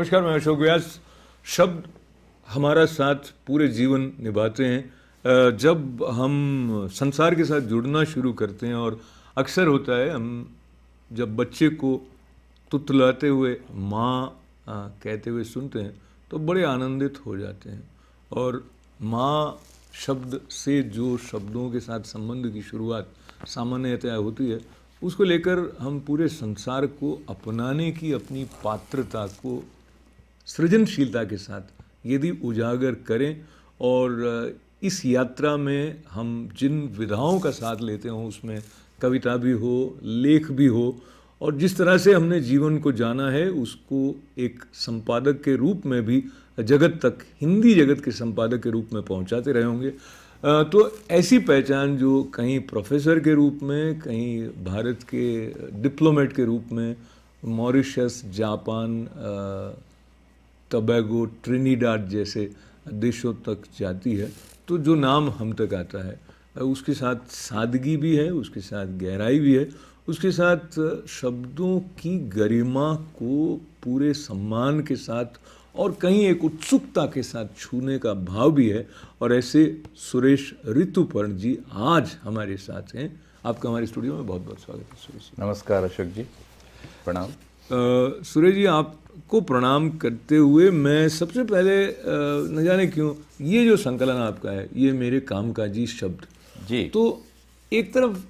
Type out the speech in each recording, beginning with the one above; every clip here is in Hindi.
नमस्कार, मैं अशोक व्यास। शब्द हमारा साथ पूरे जीवन निभाते हैं। जब हम संसार के साथ जुड़ना शुरू करते हैं, और अक्सर होता है हम जब बच्चे को तुतलाते हुए माँ कहते हुए सुनते हैं तो बड़े आनंदित हो जाते हैं। और माँ शब्द से जो शब्दों के साथ संबंध की शुरुआत सामान्यतः होती है, उसको लेकर हम पूरे संसार को अपनाने की अपनी पात्रता को सृजनशीलता के साथ यदि उजागर करें, और इस यात्रा में हम जिन विधाओं का साथ लेते हों, उसमें कविता भी हो, लेख भी हो, और जिस तरह से हमने जीवन को जाना है उसको एक संपादक के रूप में भी जगत तक, हिंदी जगत के संपादक के रूप में पहुंचाते रहे होंगे। तो ऐसी पहचान जो कहीं प्रोफेसर के रूप में, कहीं भारत के डिप्लोमेट के रूप में मॉरिशस, जापान, टोबैगो, ट्रिनिडाड जैसे देशों तक जाती है, तो जो नाम हम तक आता है उसके साथ सादगी भी है, उसके साथ गहराई भी है, उसके साथ शब्दों की गरिमा को पूरे सम्मान के साथ और कहीं एक उत्सुकता के साथ छूने का भाव भी है। और ऐसे सुरेश ऋतुपर्ण जी आज हमारे साथ हैं। आपका हमारे स्टूडियो में बहुत बहुत स्वागत है सुरेश जी। नमस्कार अशोक जी, प्रणाम। सुरेश जी, आपको प्रणाम करते हुए मैं सबसे पहले न जाने क्यों ये जो संकलन आपका है, ये मेरे कामकाजी शब्द जी, तो एक तरफ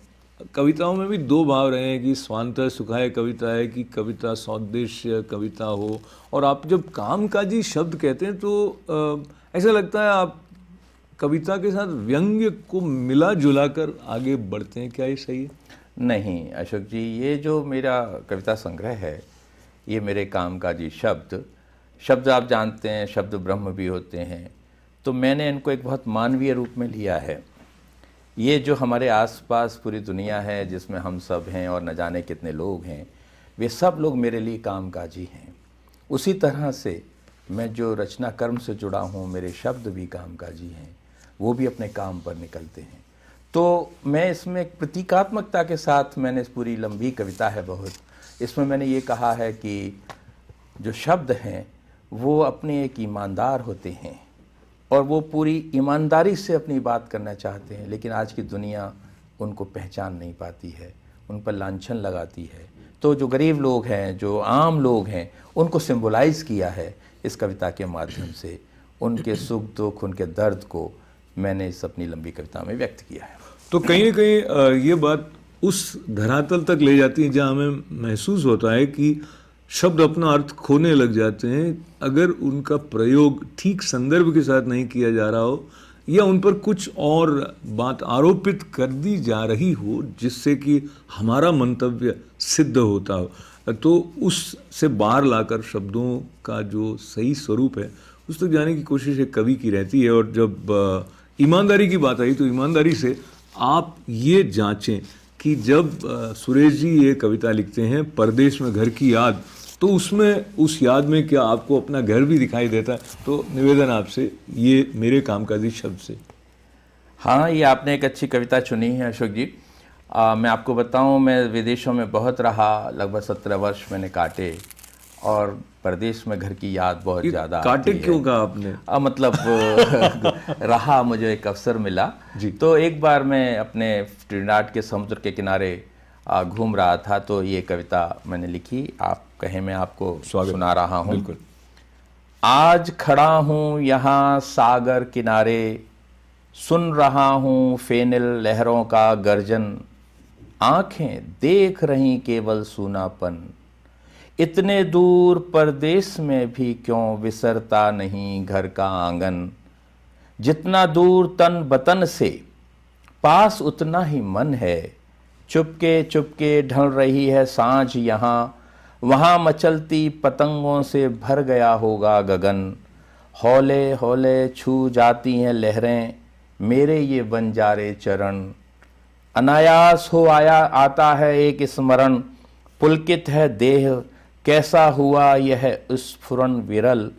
कविताओं में भी दो भाव रहे हैं कि स्वांतः सुखाय कविता है कि कविता सौदेश्य कविता हो, और आप जब कामकाजी शब्द कहते हैं तो ऐसा लगता है आप कविता के साथ व्यंग्य को मिला जुला कर आगे बढ़ते हैं। क्या ये सही है? नहीं अशोक जी, ये जो मेरा कविता संग्रह है ये मेरे कामकाजी शब्द आप जानते हैं, शब्द ब्रह्म भी होते हैं, तो मैंने इनको एक बहुत मानवीय रूप में लिया है। ये जो हमारे आसपास पूरी दुनिया है जिसमें हम सब हैं और न जाने कितने लोग हैं, वे सब लोग मेरे लिए कामकाजी हैं। उसी तरह से मैं जो रचना कर्म से जुड़ा हूँ, मेरे शब्द भी कामकाजी हैं, वो भी अपने काम पर निकलते हैं। तो मैं इसमें एक प्रतीकात्मकता के साथ, मैंने इस पूरी लंबी कविता है बहुत, इसमें मैंने ये कहा है कि जो शब्द हैं वो अपने एक ईमानदार होते हैं और वो पूरी ईमानदारी से अपनी बात करना चाहते हैं, लेकिन आज की दुनिया उनको पहचान नहीं पाती है, उन पर लांछन लगाती है। तो जो गरीब लोग हैं, जो आम लोग हैं, उनको सिंबलाइज़ किया है इस कविता के माध्यम से। उनके सुख दुख, उनके दर्द को मैंने इस अपनी लंबी कविता में व्यक्त किया है। तो कहीं ना कहीं ये बात उस धरातल तक ले जाती है जहाँ हमें महसूस होता है कि शब्द अपना अर्थ खोने लग जाते हैं अगर उनका प्रयोग ठीक संदर्भ के साथ नहीं किया जा रहा हो, या उन पर कुछ और बात आरोपित कर दी जा रही हो जिससे कि हमारा मंतव्य सिद्ध होता हो। तो उससे बाहर लाकर शब्दों का जो सही स्वरूप है उस तक जाने की कोशिश एक कवि की रहती है। और जब ईमानदारी की बात आई तो ईमानदारी से आप ये जांचें कि जब सुरेश जी ये कविता लिखते हैं परदेश में घर की याद, तो उसमें, उस याद में क्या आपको अपना घर भी दिखाई देता है? तो निवेदन आपसे, ये मेरे कामकाजी शब्द से। हाँ, ये आपने एक अच्छी कविता चुनी है अशोक जी। मैं आपको बताऊं, मैं विदेशों में बहुत रहा, लगभग 17 वर्ष मैंने काटे, और परदेश में घर की याद बहुत ज़्यादा काटे क्यों कहा आपने? मतलब रहा, मुझे एक अवसर मिला जी। तो एक बार मैं अपने ट्रिनिडाड के समुद्र के किनारे घूम रहा था, तो ये कविता मैंने लिखी। आप कहें मैं आपको सुना रहा हूँ। बिल्कुल। आज खड़ा हूँ यहाँ सागर किनारे, सुन रहा हूँ फेनिल लहरों का गर्जन, आंखें देख रही केवल सूनापन, इतने दूर परदेश में भी क्यों विसरता नहीं घर का आंगन, जितना दूर तन बतन से पास उतना ही मन है, चुपके चुपके ढल रही है सांझ यहाँ, वहाँ मचलती पतंगों से भर गया होगा गगन, हौले हौले छू जाती हैं लहरें मेरे ये बंजारे चरण, अनायास हो आया आता है एक स्मरण, पुलकित है देह कैसा हुआ यह स्फुरन विरल,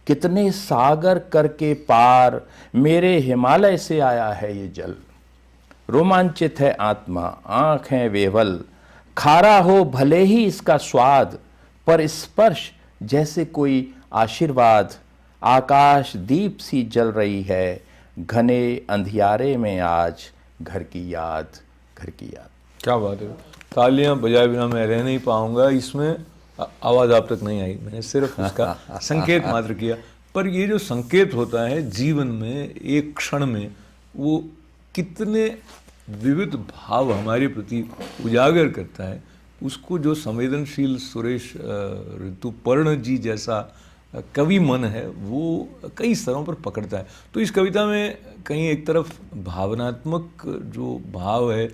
कितने सागर करके पार मेरे हिमालय से आया है ये जल, रोमांचित है आत्मा आँखें वेवल, खारा हो भले ही इसका स्वाद, पर स्पर्श जैसे कोई आशीर्वाद, आकाश दीप सी जल रही है, घने अंधियारे में आज घर की याद, घर की याद। क्या बात है, तालियां बजाए बिना मैं रह नहीं पाऊंगा। इसमें आवाज़ आप तक नहीं आई, मैंने सिर्फ उसका संकेत मात्र किया। पर ये जो संकेत होता है जीवन में एक क्षण में, वो कितने विविध भाव हमारे प्रति उजागर करता है, उसको जो संवेदनशील सुरेश ऋतुपर्ण जी जैसा कवि मन है वो कई स्तरों पर पकड़ता है। तो इस कविता में कहीं एक तरफ भावनात्मक जो भाव है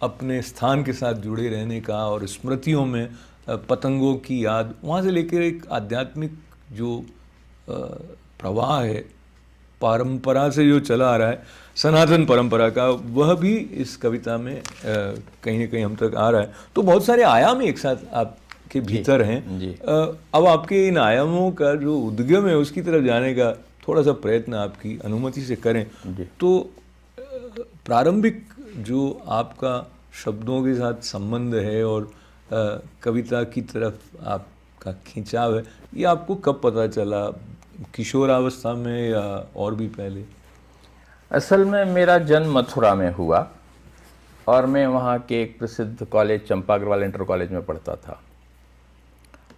अपने स्थान के साथ जुड़े रहने का और स्मृतियों में पतंगों की याद, वहाँ से लेकर एक आध्यात्मिक जो प्रवाह है परंपरा से जो चला आ रहा है, सनातन परंपरा का, वह भी इस कविता में कहीं ना कहीं हम तक आ रहा है। तो बहुत सारे आयाम एक साथ आपके भीतर हैं जी। अब आपके इन आयामों का जो उद्गम है उसकी तरफ जाने का थोड़ा सा प्रयत्न आपकी अनुमति से करें तो प्रारंभिक जो आपका शब्दों के साथ संबंध है और कविता की तरफ आपका खिंचाव है, ये आपको कब पता चला, किशोरावस्था में या और भी पहले? असल में मेरा जन्म मथुरा में हुआ और मैं वहाँ के एक प्रसिद्ध कॉलेज चंपा अग्रवाल इंटर कॉलेज में पढ़ता था।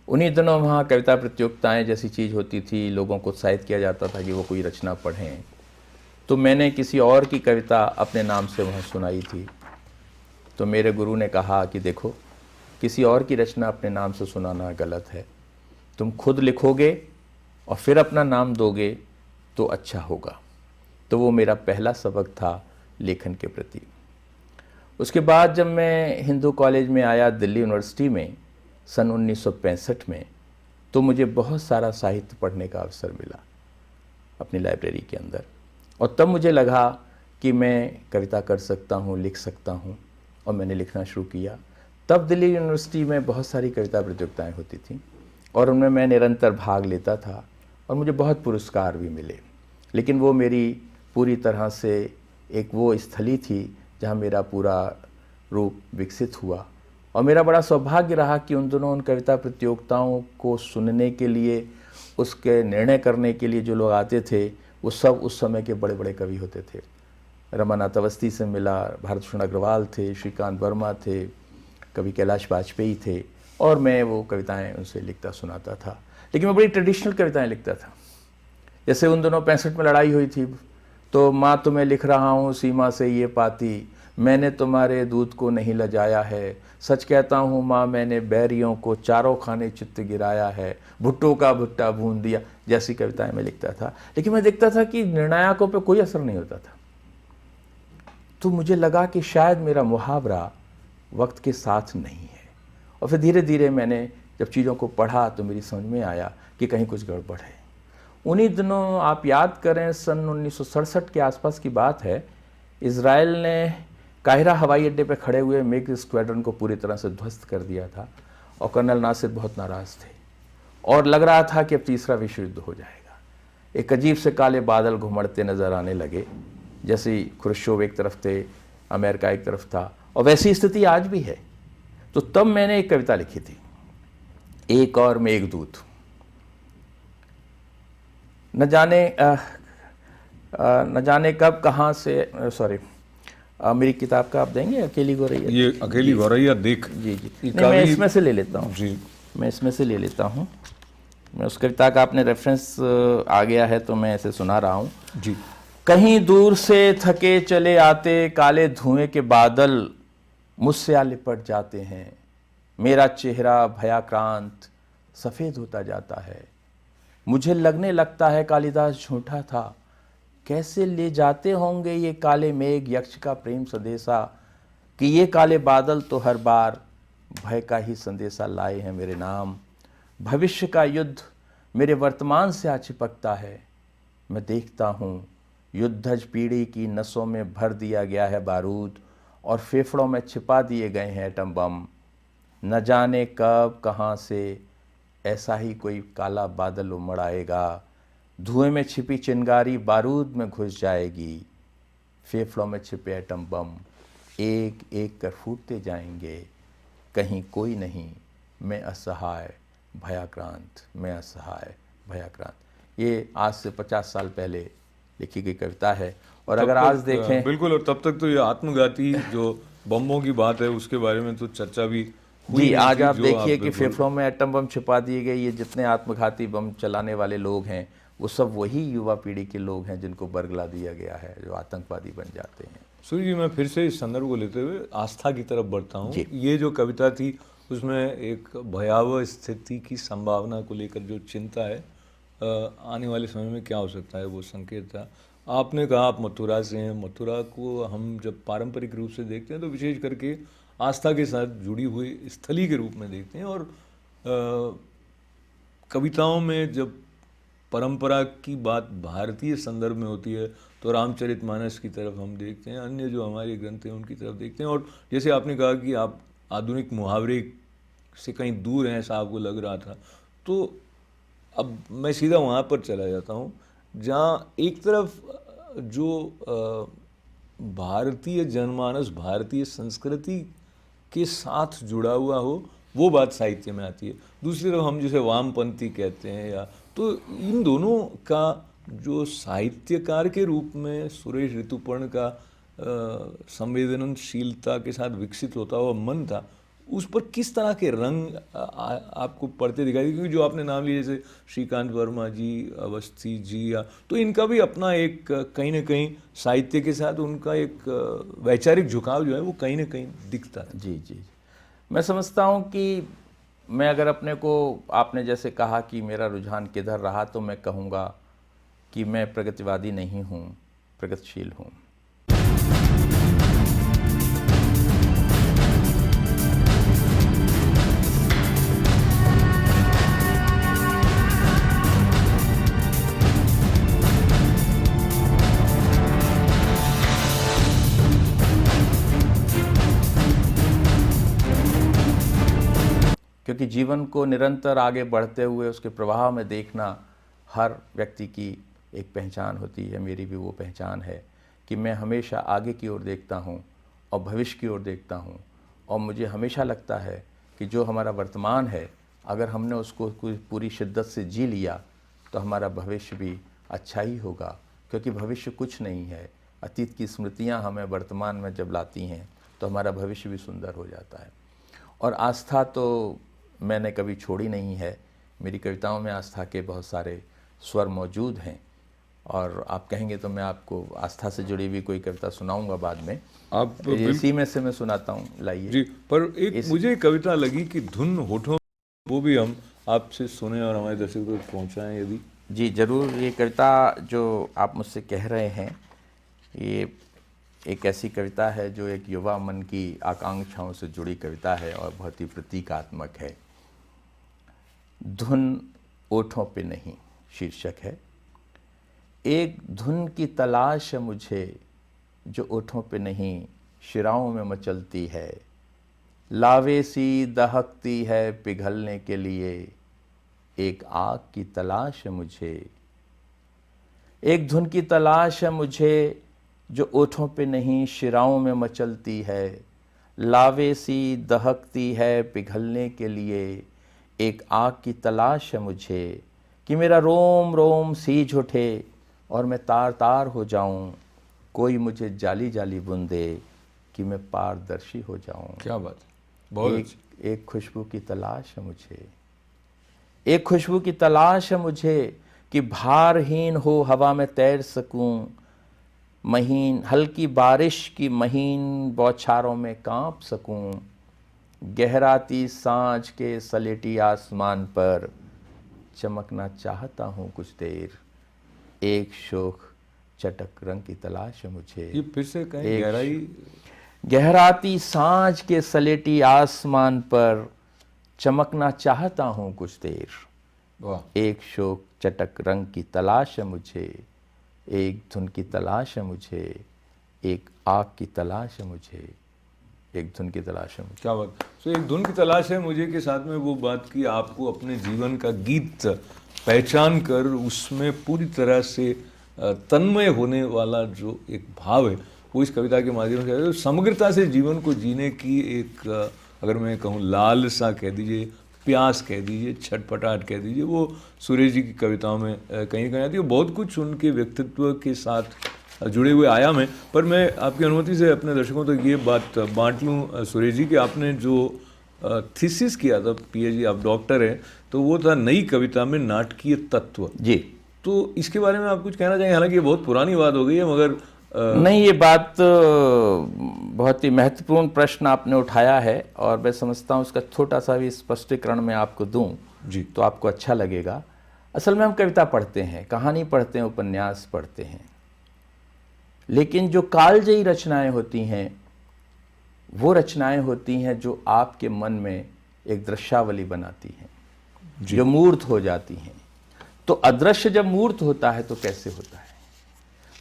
उन्हीं दिनों वहाँ कविता प्रतियोगिताएं जैसी चीज़ होती थी, लोगों को उत्साहित किया जाता था कि वो कोई रचना पढ़ें। तो मैंने किसी और की कविता अपने नाम से वहाँ सुनाई थी। तो मेरे गुरु ने कहा कि देखो, किसी और की रचना अपने नाम से सुनाना गलत है, तुम खुद लिखोगे और फिर अपना नाम दोगे तो अच्छा होगा। तो वो मेरा पहला सबक था लेखन के प्रति। उसके बाद जब मैं हिंदू कॉलेज में आया दिल्ली यूनिवर्सिटी में सन 1965 में, तो मुझे बहुत सारा साहित्य पढ़ने का अवसर मिला अपनी लाइब्रेरी के अंदर, और तब मुझे लगा कि मैं कविता कर सकता हूँ, लिख सकता हूँ, और मैंने लिखना शुरू किया। तब दिल्ली यूनिवर्सिटी में बहुत सारी कविता प्रतियोगिताएं होती थीं और उनमें मैं निरंतर भाग लेता था और मुझे बहुत पुरस्कार भी मिले। लेकिन वो मेरी पूरी तरह से एक वो स्थली थी जहाँ मेरा पूरा रूप विकसित हुआ, और मेरा बड़ा सौभाग्य रहा कि उन दोनों उन कविता प्रतियोगिताओं को सुनने के लिए, उसके निर्णय करने के लिए जो लोग आते थे वो सब उस समय के बड़े बड़े कवि होते थे। रमानाथ अवस्थी से मिला, भारतभूषण अग्रवाल थे, श्रीकांत वर्मा थे, कवि कैलाश वाजपेयी थे, और मैं वो कविताएं उनसे लिखता सुनाता था। लेकिन मैं बड़ी ट्रेडिशनल कविताएं लिखता था। जैसे उन दोनों 65 में लड़ाई हुई थी, तो माँ तुम्हें लिख रहा हूँ सीमा से ये पाती, मैंने तुम्हारे दूध को नहीं लजाया है, सच कहता हूँ माँ मैंने बैरियों को चारों खाने चित्त गिराया है, भुट्टो का भुट्टा भून दिया, जैसी कविताएं मैं लिखता था। लेकिन मैं देखता था कि निर्णायकों पे कोई असर नहीं होता था। तो मुझे लगा कि शायद मेरा मुहावरा वक्त के साथ नहीं है, और फिर धीरे धीरे मैंने जब चीज़ों को पढ़ा तो मेरी समझ में आया कि कहीं कुछ गड़बड़ है। उन्हीं दिनों आप याद करें सन 1967 के आसपास की बात है, इजराइल ने काहिरा हवाई अड्डे पर खड़े हुए मिग स्क्वाड्रन को पूरी तरह से ध्वस्त कर दिया था, और कर्नल नासिर बहुत नाराज़ थे और लग रहा था कि अब तीसरा विश्व युद्ध हो जाएगा। एक अजीब से काले बादल घुमड़ते नज़र आने लगे, जैसे खुर्शोव एक तरफ थे, अमेरिका एक तरफ था, और वैसी स्थिति आज भी है। तो तब मैंने एक कविता लिखी थी, एक और मेघदूत। न जाने कब कहाँ से, सॉरी मेरी किताब का आप देंगे, अकेली गौरैया? ये अकेली गौरैया देख, जी नहीं, मैं इसमें से ले लेता हूँ जी, मैं इसमें से ले लेता हूँ। मैं उस कविता का आपने रेफरेंस आ गया है तो मैं इसे सुना रहा हूँ जी। कहीं दूर से थके चले आते काले धुएं के बादल मुझसे आ लिपट जाते हैं, मेरा चेहरा भयाक्रांत सफ़ेद होता जाता है, मुझे लगने लगता है कालिदास झूठा था, कैसे ले जाते होंगे ये काले मेघ यक्ष का प्रेम संदेशा, कि ये काले बादल तो हर बार भय का ही संदेशा लाए हैं मेरे नाम। भविष्य का युद्ध मेरे वर्तमान से आ चिपकता है, मैं देखता हूँ युद्धज पीढ़ी की नसों में भर दिया गया है बारूद, और फेफड़ों में छिपा दिए गए हैं एटम बम। न जाने कब कहाँ से ऐसा ही कोई काला बादल उमड़ आएगा, धुएं में छिपी चिंगारी बारूद में घुस जाएगी, फेफड़ों में छिपे एटम बम एक एक कर फूटते जाएंगे, कहीं कोई नहीं, मैं असहाय भयाक्रांत, मैं असहाय भयाक्रांत। ये आज से 50 साल पहले लिखी गई कविता है। और अगर आज देखें, बिल्कुल, और तब तक तो ये आत्मघाती जो बम्बों की बात है उसके बारे में तो चर्चा भी हुई जी, नहीं आज थी, आप जो देखिए कि बिल्कुल- फेफड़ों में एटम बम छिपा दिए गए। ये जितने आत्मघाती बम चलाने वाले लोग हैं वो सब वही युवा पीढ़ी के लोग हैं जिनको बरगला दिया गया है, जो आतंकवादी बन जाते हैं। सूर्य जी, मैं फिर से इस संदर्भ को लेते हुए आस्था की तरफ बढ़ता हूँ। जी। ये जो कविता थी उसमें एक भयावह स्थिति की संभावना को लेकर जो चिंता है, आने वाले समय में क्या हो सकता है, वो संकेत था। आपने कहा आप मथुरा से हैं। मथुरा को हम जब पारंपरिक रूप से देखते हैं तो विशेष करके आस्था के साथ जुड़ी हुई स्थली के रूप में देखते हैं, और कविताओं में जब परंपरा की बात भारतीय संदर्भ में होती है तो रामचरितमानस की तरफ हम देखते हैं, अन्य जो हमारे ग्रंथ हैं उनकी तरफ देखते हैं। और जैसे आपने कहा कि आप आधुनिक मुहावरे से कहीं दूर हैं, ऐसा आपको लग रहा था, तो अब मैं सीधा वहाँ पर चला जाता हूँ जहाँ एक तरफ जो भारतीय जनमानस, भारतीय संस्कृति के साथ जुड़ा हुआ हो, वो बात साहित्य में आती है। दूसरी तरफ हम जिसे वामपंथी कहते हैं, या तो इन दोनों का जो साहित्यकार के रूप में सुरेश ऋतुपर्ण का संवेदनशीलता के साथ विकसित होता हुआ मन था, उस पर किस तरह के रंग आपको पड़ते दिखाई? क्योंकि जो आपने नाम लिए जैसे श्रीकांत वर्मा जी, अवस्थी जी, या तो इनका भी अपना एक कहीं ना कहीं साहित्य के साथ उनका एक वैचारिक झुकाव जो है वो कहीं ना कहीं दिखता है। जी जी, मैं समझता हूँ कि मैं अगर अपने को, आपने जैसे कहा कि मेरा रुझान किधर रहा, तो मैं कहूँगा कि मैं प्रगतिवादी नहीं हूँ, प्रगतिशील हूँ। क्योंकि जीवन को निरंतर आगे बढ़ते हुए उसके प्रवाह में देखना हर व्यक्ति की एक पहचान होती है। मेरी भी वो पहचान है कि मैं हमेशा आगे की ओर देखता हूँ और भविष्य की ओर देखता हूँ, और मुझे हमेशा लगता है कि जो हमारा वर्तमान है, अगर हमने उसको पूरी शिद्दत से जी लिया तो हमारा भविष्य भी अच्छा ही होगा। क्योंकि भविष्य कुछ नहीं है, अतीत की स्मृतियाँ हमें वर्तमान में जब लाती हैं तो हमारा भविष्य भी सुंदर हो जाता है। और आस्था तो मैंने कभी छोड़ी नहीं है। मेरी कविताओं में आस्था के बहुत सारे स्वर मौजूद हैं, और आप कहेंगे तो मैं आपको आस्था से जुड़ी हुई कोई कविता सुनाऊंगा बाद में। आप इसी में से मैं सुनाता हूँ, लाइए जी। पर एक मुझे कविता लगी कि धुन होठों, वो भी हम आपसे सुने और हमारे दर्शकों तक पहुँचाएँ यदि। जी ज़रूर। ये कविता जो आप मुझसे कह रहे हैं, ये एक ऐसी कविता है जो एक युवा मन की आकांक्षाओं से जुड़ी कविता है और बहुत ही प्रतीकात्मक है। धुन ओठों पे नहीं शीर्षक है। एक धुन की तलाश है मुझे जो ओठों पे नहीं शिराओं में मचलती है, लावे सी दहकती है पिघलने के लिए, एक आग की तलाश है मुझे। एक धुन की तलाश है मुझे जो ओठों पे नहीं शिराओं में मचलती है, लावे सी दहकती है पिघलने के लिए, एक आग की तलाश है मुझे कि मेरा रोम रोम सीज उठे और मैं तार तार हो जाऊं, कोई मुझे जाली जाली बुन दे कि मैं पारदर्शी हो जाऊं। क्या बात है, बहुत एक खुशबू की तलाश है मुझे, एक खुशबू की तलाश है मुझे कि भारहीन हो हवा में तैर सकूं, महीन हल्की बारिश की महीन बौछारों में कांप सकूं, गहराती सांझ के सलेटी आसमान पर चमकना चाहता हूँ कुछ देर, एक शोख चटक रंग की तलाश है मुझे। ये फिर से कहीं गहराई। गहराती सांझ के सलेटी आसमान पर चमकना चाहता हूँ कुछ देर, वाह। एक शोक चटक रंग की तलाश है मुझे, एक धुन की तलाश है मुझे, एक आग की तलाश है मुझे, एक धुन की तलाश है मुझे। क्या बात। तो एक धुन की तलाश है मुझे के साथ में वो बात की आपको अपने जीवन का गीत पहचान कर उसमें पूरी तरह से तन्मय होने वाला जो एक भाव है वो इस कविता के माध्यम से समग्रता से जीवन को जीने की एक, अगर मैं कहूँ लालसा कह दीजिए, प्यास कह दीजिए, छटपटाहट कह दीजिए, वो सुरेश जी की कविताओं में कहीं कहीं आती है। बहुत कुछ उनके व्यक्तित्व के साथ जुड़े हुए आयाम हैं। पर मैं आपकी अनुमति से अपने दर्शकों तक ये बात बांट लूँ सुरेश जी कि आपने जो थीसिस किया था, पीएचडी, आप डॉक्टर हैं, तो वो था नई कविता में नाटकीय तत्व जी। तो इसके बारे में आप कुछ कहना चाहेंगे? हालांकि ये बहुत पुरानी बात हो गई है, मगर नहीं, ये बात बहुत ही महत्वपूर्ण प्रश्न आपने उठाया है और मैं समझता हूँ उसका छोटा सा भी स्पष्टीकरण मैं आपको दूं जी तो आपको अच्छा लगेगा। असल में हम कविता पढ़ते हैं, कहानी पढ़ते हैं, उपन्यास पढ़ते हैं, लेकिन जो कालजयी रचनाएं होती हैं वो रचनाएं होती हैं जो आपके मन में एक दृश्यावली बनाती हैं, जो मूर्त हो जाती हैं। तो अदृश्य जब मूर्त होता है तो कैसे होता है?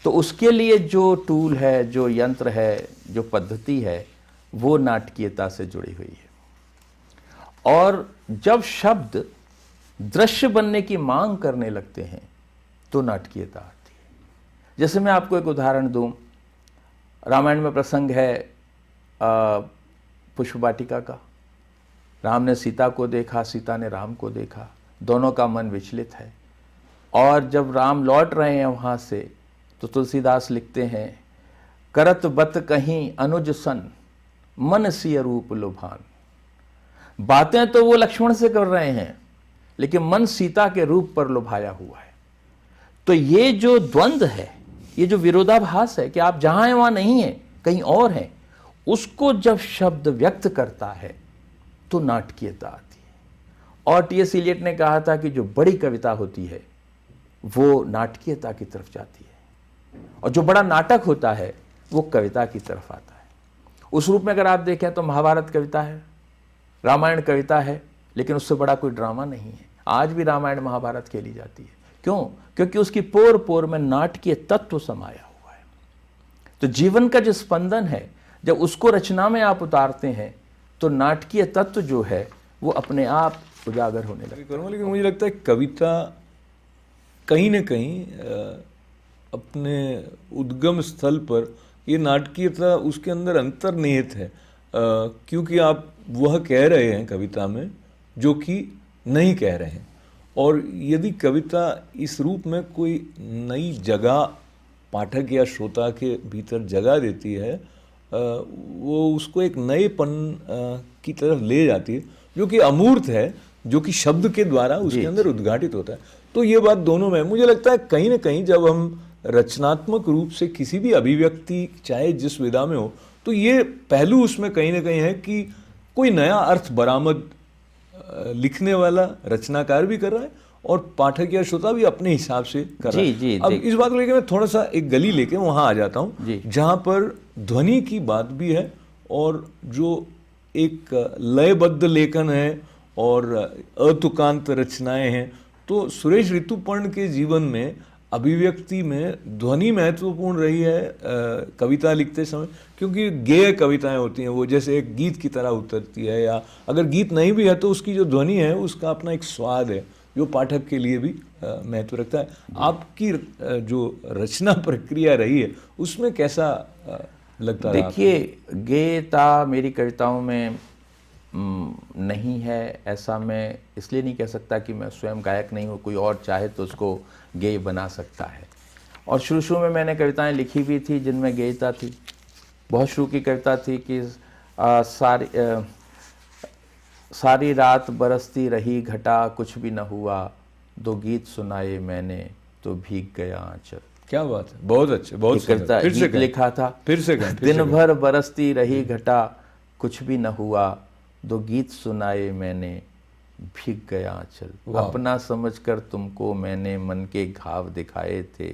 तो उसके लिए जो टूल है, जो यंत्र है, जो पद्धति है, वो नाटकीयता से जुड़ी हुई है। और जब शब्द दृश्य बनने की मांग करने लगते हैं तो नाटकीयता आती है। जैसे मैं आपको एक उदाहरण दूं, रामायण में प्रसंग है पुष्प वाटिका का। राम ने सीता को देखा, सीता ने राम को देखा, दोनों का मन विचलित है। और जब राम लौट रहे हैं वहाँ से तो तुलसीदास लिखते हैं, करत बत कहीं अनुज सन, मन सिय रूप लुभान। बातें तो वो लक्ष्मण से कर रहे हैं, लेकिन मन सीता के रूप पर लुभाया हुआ है। तो ये जो द्वंद्व है, ये जो विरोधाभास है कि आप जहां हैं वहां नहीं है, कहीं और हैं, उसको जब शब्द व्यक्त करता है तो नाटकीयता आती है। और टी.एस. इलियट ने कहा था कि जो बड़ी कविता होती है वो नाटकीयता की तरफ जाती है, और जो बड़ा नाटक होता है वो कविता की तरफ आता है। उस रूप में अगर आप देखें तो महाभारत कविता है, रामायण कविता है, लेकिन उससे बड़ा कोई ड्रामा नहीं है। आज भी रामायण महाभारत खेली जाती है। क्यों? क्योंकि उसकी पोर पोर में नाटकीय तत्व समाया हुआ है। तो जीवन का जो स्पंदन है, जब उसको रचना में आप उतारते हैं तो नाटकीय तत्व जो है वो अपने आप उजागर होने लगता है। लेकिन मुझे लगता है कविता कहीं न कहीं अपने उद्गम स्थल पर ये नाटकीयता उसके अंदर अंतर्निहित है, क्योंकि आप वह कह रहे हैं कविता में जो कि नहीं कह रहे हैं। और यदि कविता इस रूप में कोई नई जगह पाठक या श्रोता के भीतर जगह देती है, वो उसको एक नएपन की तरफ ले जाती है, जो कि अमूर्त है, जो कि शब्द के द्वारा उसके अंदर उद्घाटित होता है। तो ये बात दोनों में, मुझे लगता है कहीं ना कहीं जब हम रचनात्मक रूप से किसी भी अभिव्यक्ति, चाहे जिस विधा में हो, तो ये पहलू उसमें कहीं ना कहीं है कि कोई नया अर्थ बरामद लिखने वाला रचनाकार भी कर रहा है और पाठक या श्रोता भी अपने हिसाब से कर रहा है। अब इस बात को लेकर मैं थोड़ा सा एक गली लेके वहां आ जाता हूँ जहां पर ध्वनि की बात भी है और जो एक लयबद्ध लेखन है और अतुकांत रचनाएं हैं। तो सुरेश ऋतुपर्ण के जीवन में अभिव्यक्ति में ध्वनि महत्वपूर्ण रही है कविता लिखते समय, क्योंकि गेय कविताएं होती हैं, वो जैसे एक गीत की तरह उतरती है, या अगर गीत नहीं भी है तो उसकी जो ध्वनि है उसका अपना एक स्वाद है जो पाठक के लिए भी महत्व रखता है। आपकी जो रचना प्रक्रिया रही है उसमें कैसा लगता है? देखिए, गेयता मेरी कविताओं में नहीं है, ऐसा मैं इसलिए नहीं कह सकता कि मैं स्वयं गायक नहीं हूँ, कोई और चाहे तो उसको गेय बना सकता है। और शुरू में मैंने कविताएं लिखी भी थी जिनमें गेयता थी। बहुत शुरू की कविता थी कि सारी रात बरसती रही घटा, कुछ भी न हुआ, दो गीत सुनाए मैंने तो भीग गया आंचल। क्या बात है, बहुत अच्छे, बहुत कविता गीत लिखा था। फिर से दिन भर बरसती रही घटा, कुछ भी न हुआ, दो गीत सुनाए मैंने भीग गया आंचल। अपना समझकर तुमको मैंने मन के घाव दिखाए थे,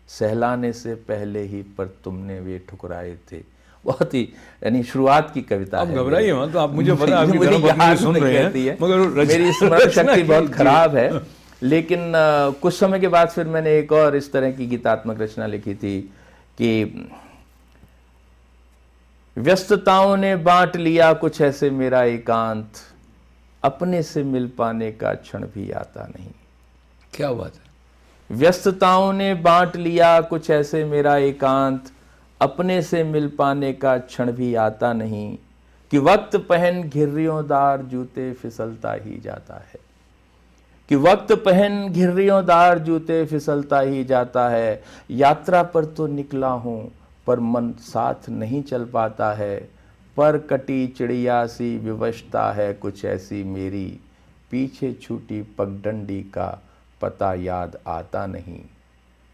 सहलाने से पहले ही पर तुमने वे ठुकराए थे। बहुत ही यानी शुरुआत की कविता है। घबराइए मत, तो आप मुझे पता आपकी धर्मपत्नी सुन रहे हैं, मगर मेरी स्मरण शक्ति बहुत खराब है। लेकिन कुछ समय के बाद फिर मैंने एक और इस तरह की गीतात्मक रचना लिखी थी कि व्यस्तताओं ने बांट लिया कुछ ऐसे मेरा एकांत, अपने से मिल पाने का क्षण भी आता नहीं। क्या बात है। व्यस्तताओं ने बांट लिया कुछ ऐसे मेरा एकांत, अपने से मिल पाने का क्षण भी आता नहीं। कि वक्त पहन घिर्रियोंदार जूते फिसलता ही जाता है, कि वक्त पहन घिर्रियोंदार जूते फिसलता ही जाता है। यात्रा पर तो निकला हूँ पर मन साथ नहीं चल पाता है, पर कटी चिड़िया सी विवशता है कुछ ऐसी मेरी, पीछे छूटी पगडंडी का पता याद आता नहीं,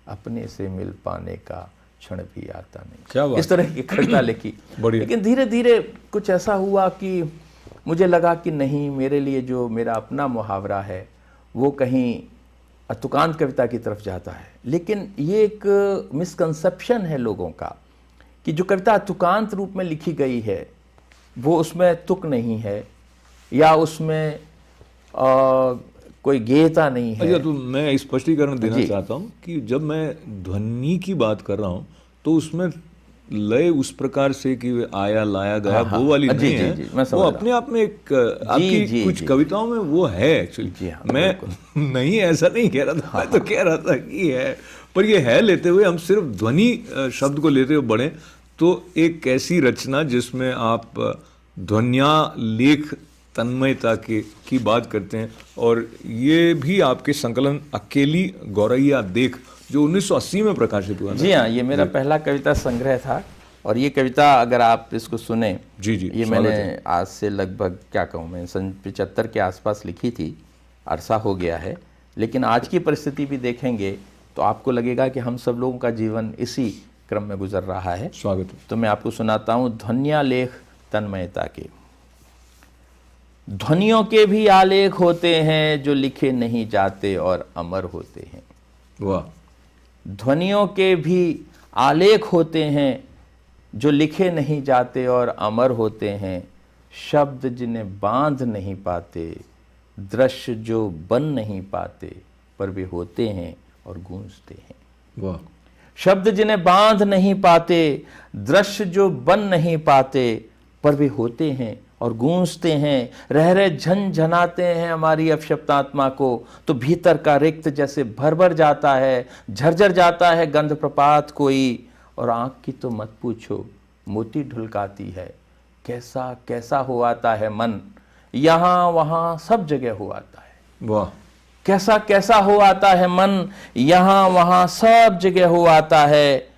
अपने से मिल पाने का क्षण भी आता नहीं। क्या बात, इस तरह की कविता लिखी। बढ़िया। लेकिन धीरे धीरे कुछ ऐसा हुआ कि मुझे लगा कि नहीं, मेरे लिए जो मेरा अपना मुहावरा है वो कहीं तुकांत कविता की तरफ जाता है। लेकिन ये एक मिसकंसेप्शन है लोगों का कि जो कविता तुकांत रूप में लिखी गई है वो उसमें तुक नहीं है या उसमें कोई गेयता नहीं है। अच्छा, तो मैं स्पष्टीकरण देना चाहता हूँ कि जब मैं ध्वनि की बात कर रहा हूँ तो उसमें लय उस प्रकार से कि आया लाया गया वो वाली नहीं है, वो अपने आप में एक आपकी कुछ कविताओं में वो है एक्चुअली। मैं नहीं ऐसा नहीं कह रहा था, मैं तो कह रहा था कि है, पर ये है लेते हुए हम सिर्फ ध्वनि शब्द को लेते हुए बढ़े तो एक ऐसी रचना जिसमें आप ध्वनिया लेख तन्मयता की बात करते हैं, और ये भी आपके संकलन अकेली गौरैया देख जो 1980 में प्रकाशित हुआ था। जी हाँ, ये मेरा पहला कविता संग्रह था और ये कविता अगर आप इसको सुने, जी जी, ये मैंने आज से लगभग क्या कहूँ मैं 75 के आसपास लिखी थी, अरसा हो गया है। लेकिन आज की परिस्थिति भी देखेंगे तो आपको लगेगा कि हम सब लोगों का जीवन इसी क्रम में गुजर रहा है। स्वागत। तो मैं आपको सुनाता हूँ ध्वनिया लेख तन्मयता के। ध्वनियों के भी आलेख होते हैं जो लिखे नहीं जाते और अमर होते हैं। वाह। ध्वनियों के भी आलेख होते हैं जो लिखे नहीं जाते और अमर होते हैं, शब्द जिन्हें बांध नहीं पाते, दृश्य जो बन नहीं पाते, पर वे होते हैं और गूंजते हैं। वाह। शब्द जिन्हें बांध नहीं पाते, दृश्य जो बन नहीं पाते, पर वे होते हैं और गूंजते हैं। रह रहे झनझनाते हैं हमारी अपशब्दात्मा को, तो भीतर का रिक्त जैसे भर भर जाता है, झरझर जाता है गंध प्रपात कोई। और आँख की तो मत पूछो, मोती ढुलकाती है, कैसा कैसा हो आता है मन, यहाँ वहाँ सब जगह हो आता है। वाह। कैसा कैसा हो आता है मन, यहाँ वहाँ सब जगह हो आता है।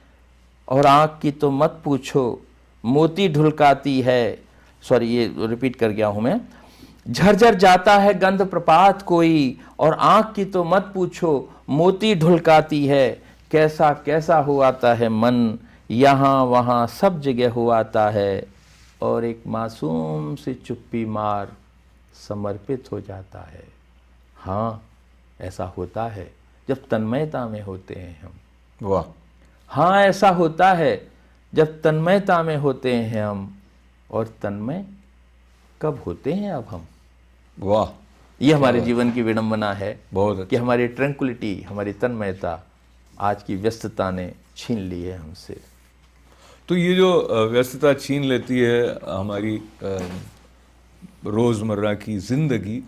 और आँख की तो मत पूछो, मोती ढुलकाती है, सॉरी ये रिपीट कर गया हूं मैं, झरझर जाता है गंध प्रपात कोई। और आँख की तो मत पूछो, मोती ढुलकाती है, कैसा कैसा हो आता है मन, यहाँ वहाँ सब जगह हो आता है। और एक मासूम सी चुप्पी मार समर्पित हो जाता है। हाँ, ऐसा होता है जब तन्मयता में होते हैं हम। वाह। हाँ, ऐसा होता है जब तन्मयता में होते हैं हम। और तन्मय कब होते हैं अब हम? वाह। ये हमारे जीवन की विडंबना है बहुत कि हमारी ट्रैंक्विलिटी, हमारी तन्मयता आज की व्यस्तता ने छीन ली है हमसे। तो ये जो व्यस्तता छीन लेती है हमारी रोज़मर्रा की जिंदगी,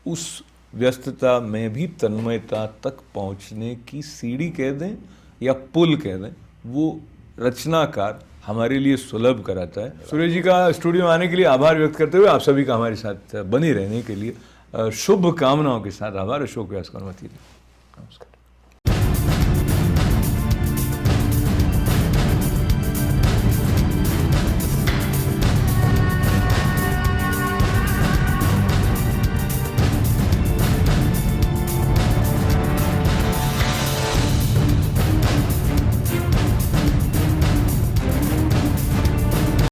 उस व्यस्तता में भी तन्मयता तक पहुंचने की सीढ़ी कह दें या पुल कह दें, वो रचनाकार हमारे लिए सुलभ कराता है। सुरेश जी का स्टूडियो में आने के लिए आभार व्यक्त करते हुए आप सभी का हमारे साथ बने रहने के लिए शुभ कामनाओं के साथ आभार। अशोक व्यास को अनुमति दें। नमस्कार।